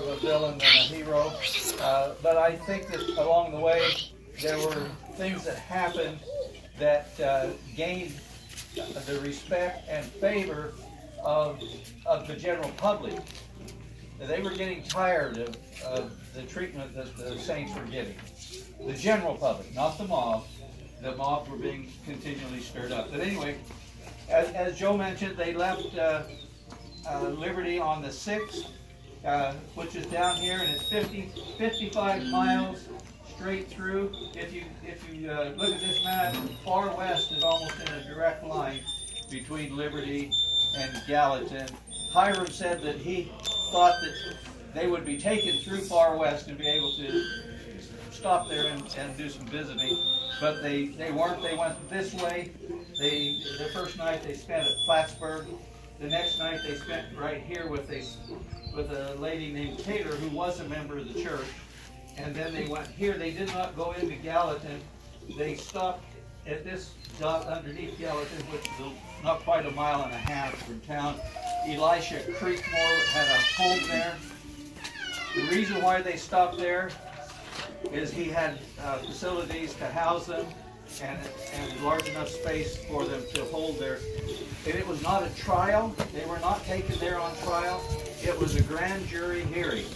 of a villain than a hero. But I think that along the way there were things that happened that gained the respect and favor of the general public. They were getting tired of the treatment that the saints were getting. The general public, not the mob. The mob were being continually stirred up. But anyway, as Joe mentioned, they left Liberty on the 6th, which is down here, and it's 55 miles straight through. If you look at this map, far west is almost in a direct line between Liberty and Gallatin. Hiram said that he thought that they would be taken through far west and be able to stop there and do some visiting, but they weren't. They went this way. The first night they spent at Plattsburgh. The next night they spent right here with a lady named Taylor, who was a member of the church. And then they went here. They did not go into Gallatin. They stopped at this dot underneath Gallatin, which is not quite a mile and a half from town. Elisha Creekmore had a home there. The reason why they stopped there is he had facilities to house them and large enough space for them to hold there. And it was not a trial. They were not taken there on trial. It was a grand jury hearing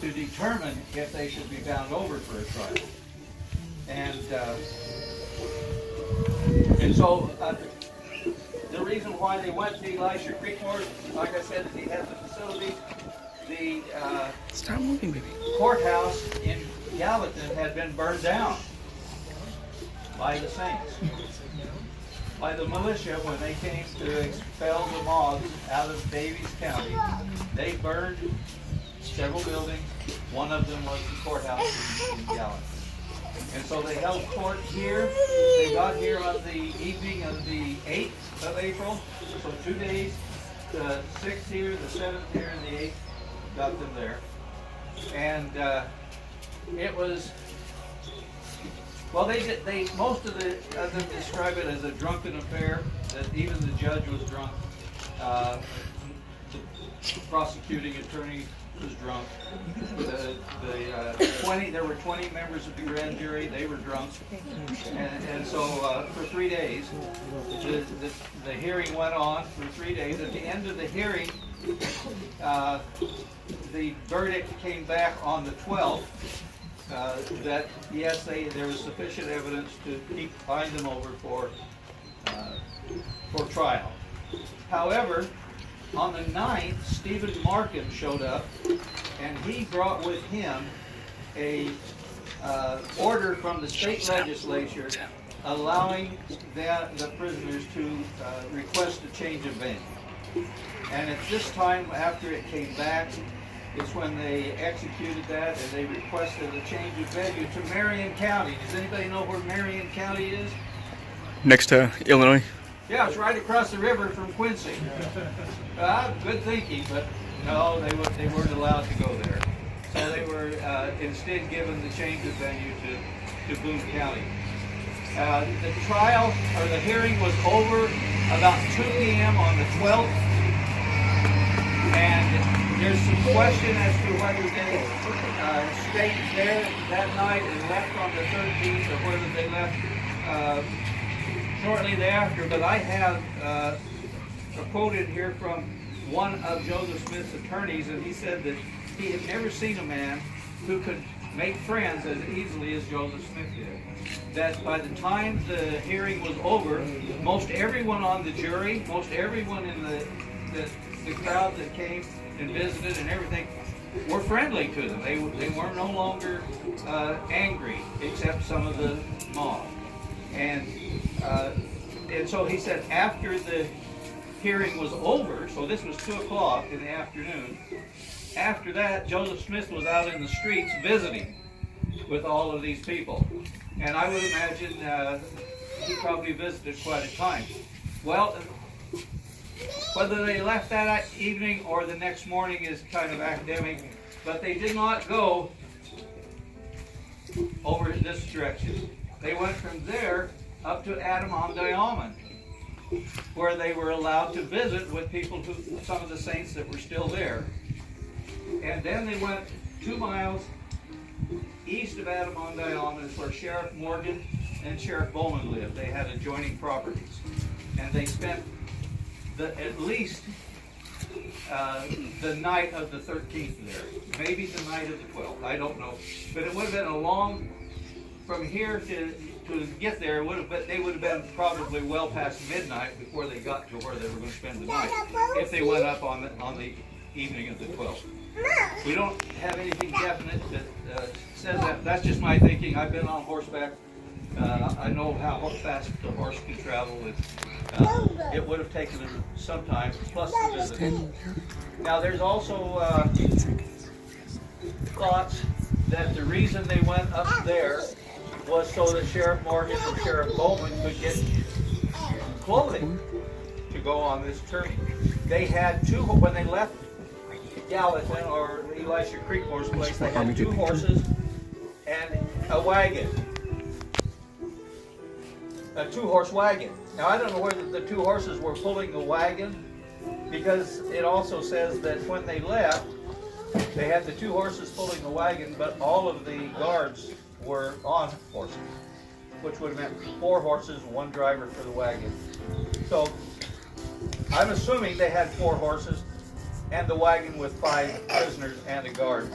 to determine if they should be bound over for a trial. And so the reason why they went to Elisha Creekmore, like I said, is he had the facilities. The Stop moving, baby. courthouse in Gallatin had been burned down by the saints, by the militia when they came to expel the mobs out of Daviess County. They burned several buildings. One of them was the courthouse in Gallatin. And so they held court here. They got here on the evening of the 8th of April. So 2 days, the 6th here, the 7th here, and the 8th got them there. And it was, well, most of them describe it as a drunken affair, that even the judge was drunk. The prosecuting attorney was drunk. There were 20 members of the grand jury. They were drunk, and so for 3 days, the hearing went on for 3 days. At the end of the hearing, the verdict came back on the 12th that yes, there was sufficient evidence to bind them over for trial. However, on the 9th, Stephen Markin showed up, and he brought with him a order from the state legislature allowing the prisoners to request a change of venue. And at this time, after it came back, it's when they executed that, and they requested a change of venue to Marion County. Does anybody know where Marion County is? Next to Illinois. Yeah, it's right across the river from Quincy. Good thinking, but no, they weren't allowed to go there. So they were instead given the change of venue to Boone County. The trial, or the hearing, was over about 2 p.m. on the 12th, and there's some question as to whether they stayed there that night and left on the 13th, or whether they left shortly thereafter. But I have a quote in here from one of Joseph Smith's attorneys, and he said that he had never seen a man who could make friends as easily as Joseph Smith did. That by the time the hearing was over, most everyone on the jury, most everyone in the crowd that came and visited and everything, were friendly to them. They were no longer angry, except some of the mob. And so he said after the hearing was over, so this was 2 o'clock in the afternoon, after that Joseph Smith was out in the streets visiting with all of these people. And I would imagine he probably visited quite a time. Well, whether they left that evening or the next morning is kind of academic, but they did not go over this direction. They went from there up to Adam-on-Diamond, where they were allowed to visit with people some of the saints that were still there. And then they went 2 miles east of Adirondack, is where Sheriff Morgan and Sheriff Bowman lived. They had adjoining properties. And they spent at least the night of the 13th there. Maybe the night of the 12th. I don't know. But it would have been a long, from here to get there, they would have been probably well past midnight before they got to where they were going to spend the night, if they went up on the evening of the 12th. We don't have anything definite that says that. That's just my thinking. I've been on horseback. I know how fast the horse can travel. It would have taken them some time, plus the visit. Now there's also thoughts that the reason they went up there was so that Sheriff Morgan and Sheriff Bowman could get clothing to go on this journey. They had when they left Gallatin or Elisha Creekmore's place, they had 2 horses and a wagon. A 2-horse wagon. Now I don't know whether the 2 horses were pulling the wagon, because it also says that when they left, they had the 2 horses pulling the wagon, but all of the guards were on horses, which would have meant 4 horses, 1 driver for the wagon. So I'm assuming they had 4 horses and the wagon with 5 prisoners and a guard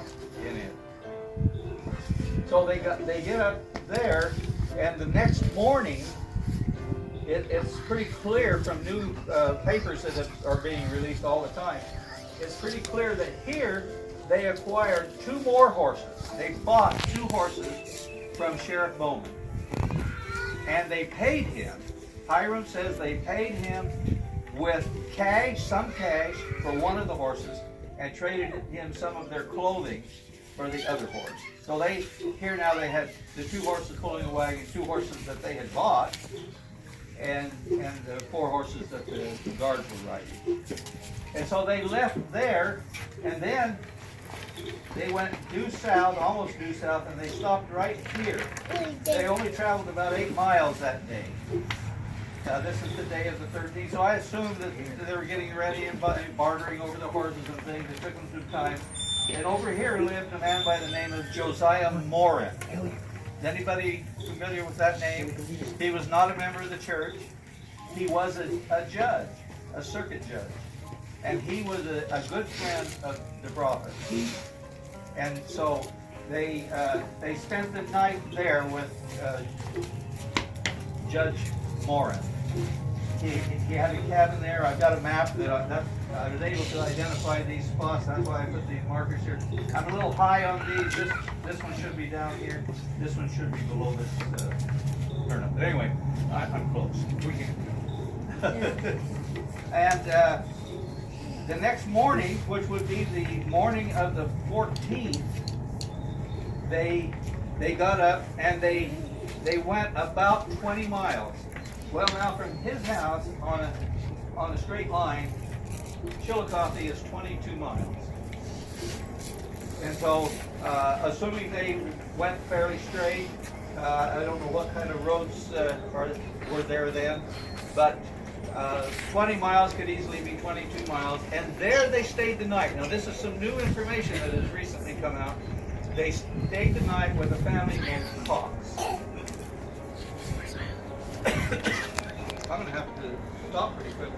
in it. So they get up there, and the next morning, it's pretty clear from new papers that are being released all the time. It's pretty clear that here they acquired 2 more horses. They bought 2 horses from Sheriff Bowman, and they paid him. Hiram says they paid him with cash, some cash, for one of the horses, and traded him some of their clothing for the other horse. So they had the 2 horses pulling the wagon, 2 horses that they had bought, and the 4 horses that the guards were riding. And so they left there, and then they went due south, almost due south, and they stopped right here. They only traveled about 8 miles that day. This is the day of the 13th, so I assumed that they were getting ready and bartering over the horses and things. It took them some time. And over here lived a man by the name of Josiah Morin. Is anybody familiar with that name? He was not a member of the church. He was a judge, a circuit judge. And he was a good friend of the prophet. And so they spent the night there with Judge Morin. He had a cabin there. I've got a map that I was able to identify these spots. That's why I put these markers here. I'm a little high on these. This one should be down here. This one should be below this turnip. But anyway, I'm close. We can. And the next morning, which would be the morning of the 14th, they got up and they went about 20 miles. Well, now from his house on a straight line, Chillicothe is 22 miles. And so, assuming they went fairly straight, I don't know what kind of roads were there then, but 20 miles could easily be 22 miles. And there they stayed the night. Now, this is some new information that has recently come out. They stayed the night with a family named Cox. I'm going to have to stop pretty quickly.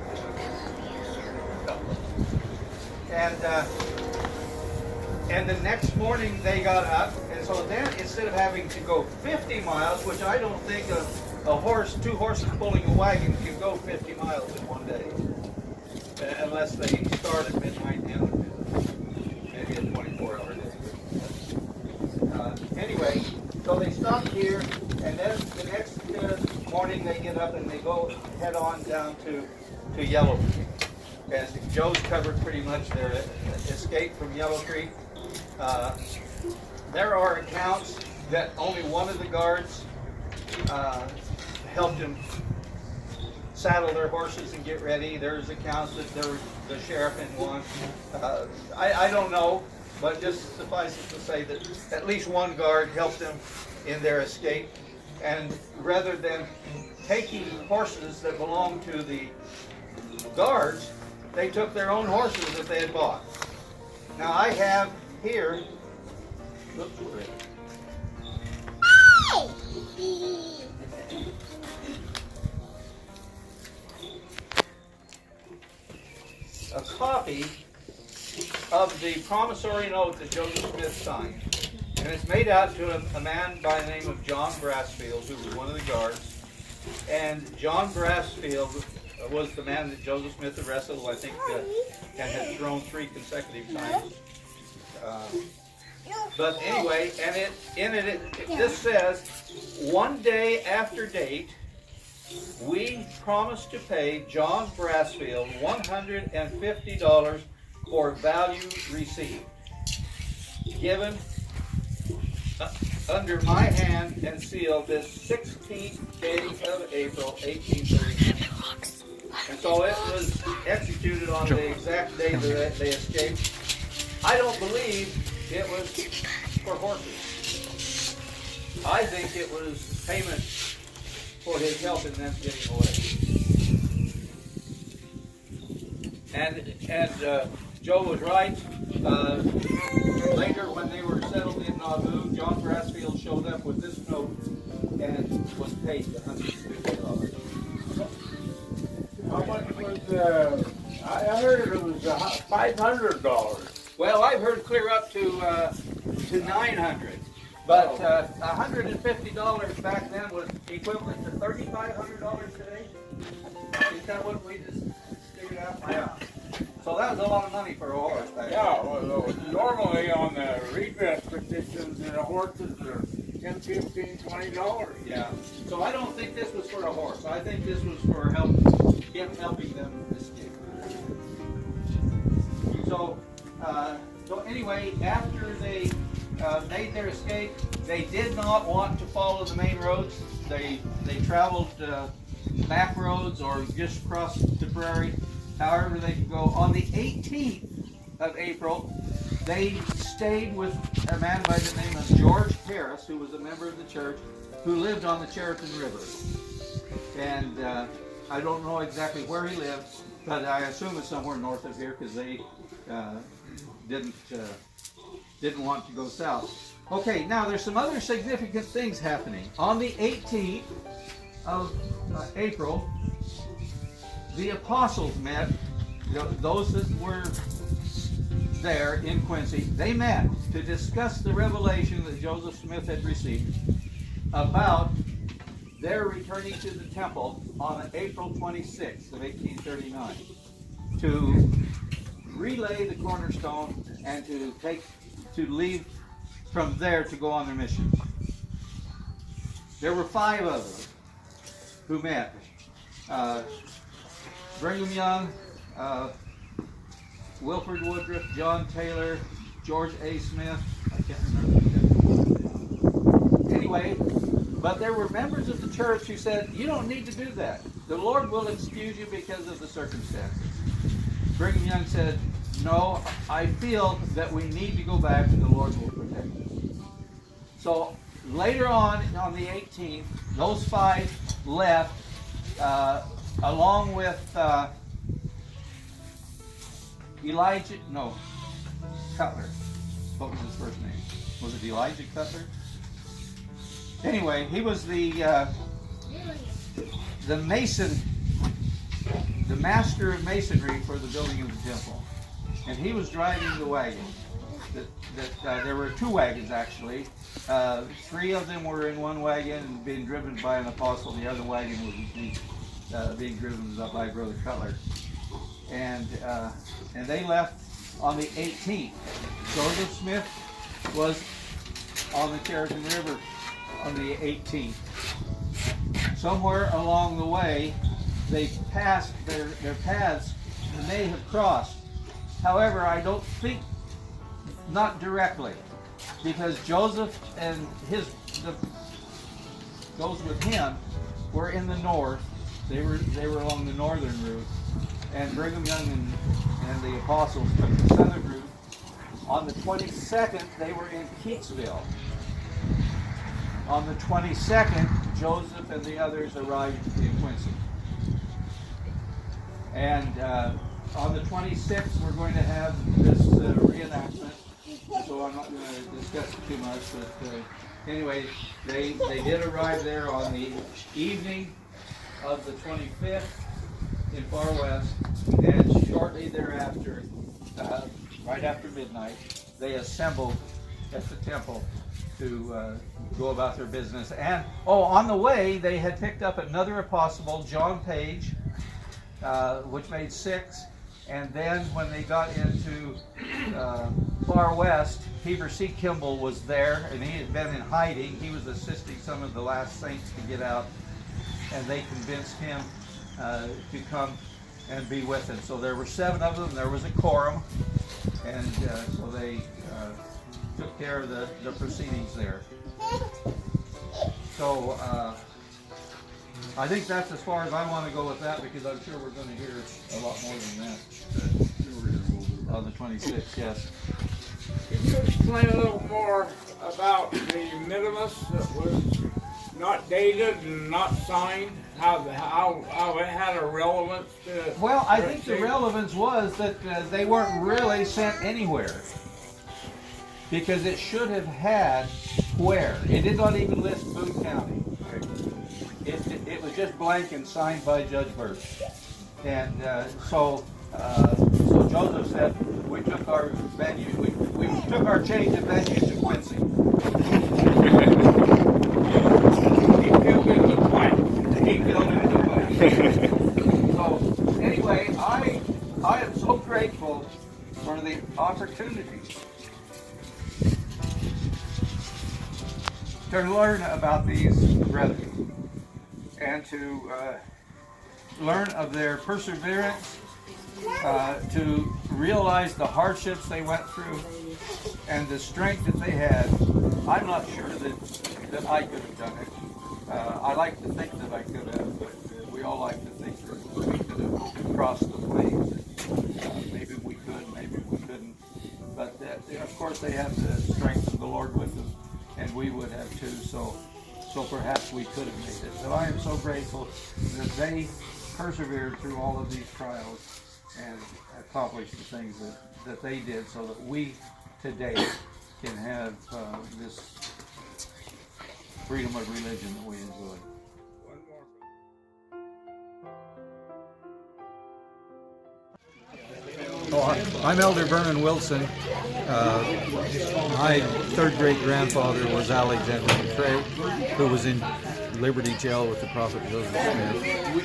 And the next morning they got up, and so then instead of having to go 50 miles, which I don't think two horses pulling a wagon can go 50 miles in one day, unless they start at midnight and end at maybe a 24-hour day. Anyway, so they stopped here, and then the next morning they get up and they head on down to Yellow Creek. And Joe's covered pretty much their escape from Yellow Creek. There are accounts that only one of the guards helped him saddle their horses and get ready. There's accounts that there was the sheriff in one. I don't know, but just suffice it to say that at least one guard helped them in their escape. And rather than taking horses that belonged to the guards, they took their own horses that they had bought. Now I have here, oops, wait. A copy of the promissory note that Joseph Smith signed. And it's made out to a man by the name of John Brassfield, who was one of the guards. And John Brassfield was the man that Joseph Smith arrested, I think, and had thrown 3 consecutive times. But anyway, and this says, one day after date, we promised to pay John Brassfield $150 for value received, given under my hand and sealed this 16th day of April, 1839. And so it was executed on the exact day that they escaped. I don't believe it was for horses. I think it was payment for his help in them getting away. And Joe was right. Later, when they were settled in Nauvoo, John Brassfield showed up with this note and was paid $150. How much was, I heard it was $500. Well, I've heard clear up to $900. But $150 back then was equivalent to $3,500 today. Is that what we just figured out? Yeah. So that was a lot of money for a horse back then. Yeah, well, normally on the redress petitions, the horses are $10, $15, $20. Yeah. So I don't think this was for a horse. I think this was for helping them escape. So anyway, after they made their escape, they did not want to follow the main roads. They traveled back roads or just crossed the prairie. However they could go. On the 18th of April, they stayed with a man by the name of George Harris, who was a member of the church, who lived on the Chariton River. And I don't know exactly where he lived, but I assume it's somewhere north of here because they didn't want to go south. Okay, now there's some other significant things happening. On the 18th of April, the apostles met. Those that were there in Quincy, they met to discuss the revelation that Joseph Smith had received about their returning to the temple on April 26th of 1839 to relay the cornerstone and to leave from there to go on their mission. There were 5 of them who met. Brigham Young, Wilford Woodruff, John Taylor, George A. Smith. I can't remember. Anyway, but there were members of the church who said, you don't need to do that. The Lord will excuse you because of the circumstances. Brigham Young said, no, I feel that we need to go back and the Lord will protect us. So later on the 18th, those 5 left along with Cutler. What was his first name? Was it Elijah Cutler? Anyway, he was the mason, the master of masonry for the building of the temple, and he was driving the wagon. There were 2 wagons actually. 3 of them were in one wagon and being driven by an apostle. The other wagon was being driven by Brother Cutler, and they left on the 18th. Joseph Smith was on the Chariton River on the 18th. Somewhere along the way, they passed, their paths may have crossed. However, I don't think, not directly, because Joseph and those with him were in the north. They were along the northern route, and Brigham Young and the apostles took the southern route. On the 22nd, they were in Keatsville. On the 22nd, Joseph and the others arrived in Quincy. And on the 26th, we're going to have this reenactment. So discuss it too much, but anyway, they did arrive there on the evening of the 25th in Far West, and shortly thereafter, right after midnight, they assembled at the temple to go about their business. And on the way, they had picked up another apostle, John Page, which made 6. And then when they got into Far West, Heber C. Kimball was there, and he had been in hiding. He was assisting some of the last saints to get out, and they convinced him to come and be with them. So there were 7 of them. There was a quorum, and so they took care of the proceedings there. So I think that's as far as I want to go with that, because I'm sure we're going to hear a lot more than that on the 26th. Yes. Can you explain a little more about the minimus that was not dated and not signed? How it had a relevance to? Well, I think the relevance was that they weren't really sent anywhere, because it should have had where. It did not even list Boone County. It was just blank and signed by Judge Birch. And so Joseph said, we took our venue, we took our change of venue to Quincy. He filled in the blank. He filled in the blank. So anyway, I am so grateful for the opportunity to learn about these brethren, and to learn of their perseverance, to realize the hardships they went through, and the strength that they had. I'm not sure that I could have done it. I like to think that I could have, but we all like to think that we could have crossed the plains. Maybe we could, maybe we couldn't. But of course they have the strength of the Lord with them, and we would have too. So perhaps we could have made it. So I am so grateful that they persevered through all of these trials and accomplished the things that they did, so that we today can have this freedom of religion that we enjoy. I'm Elder Vernon Wilson. My third great grandfather was Alexander McCrae, who was in Liberty Jail with the Prophet Joseph Smith.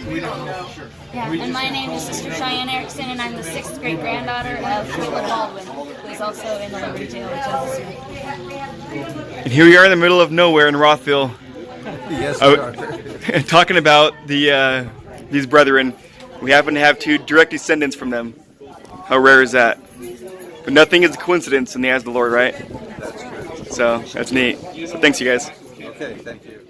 We don't know. Yeah, and my name is Sister Cheyenne Erickson, and I'm the 6th great granddaughter of Caleb Baldwin, who is also in the Liberty Jail with Joseph Smith. And here we are in the middle of nowhere in Rothville. Yes, we are. Talking about these brethren. We happen to have 2 direct descendants from them. How rare is that? But nothing is a coincidence in the eyes of the Lord, right? That's true. So that's neat. So thanks, you guys. Okay, thank you.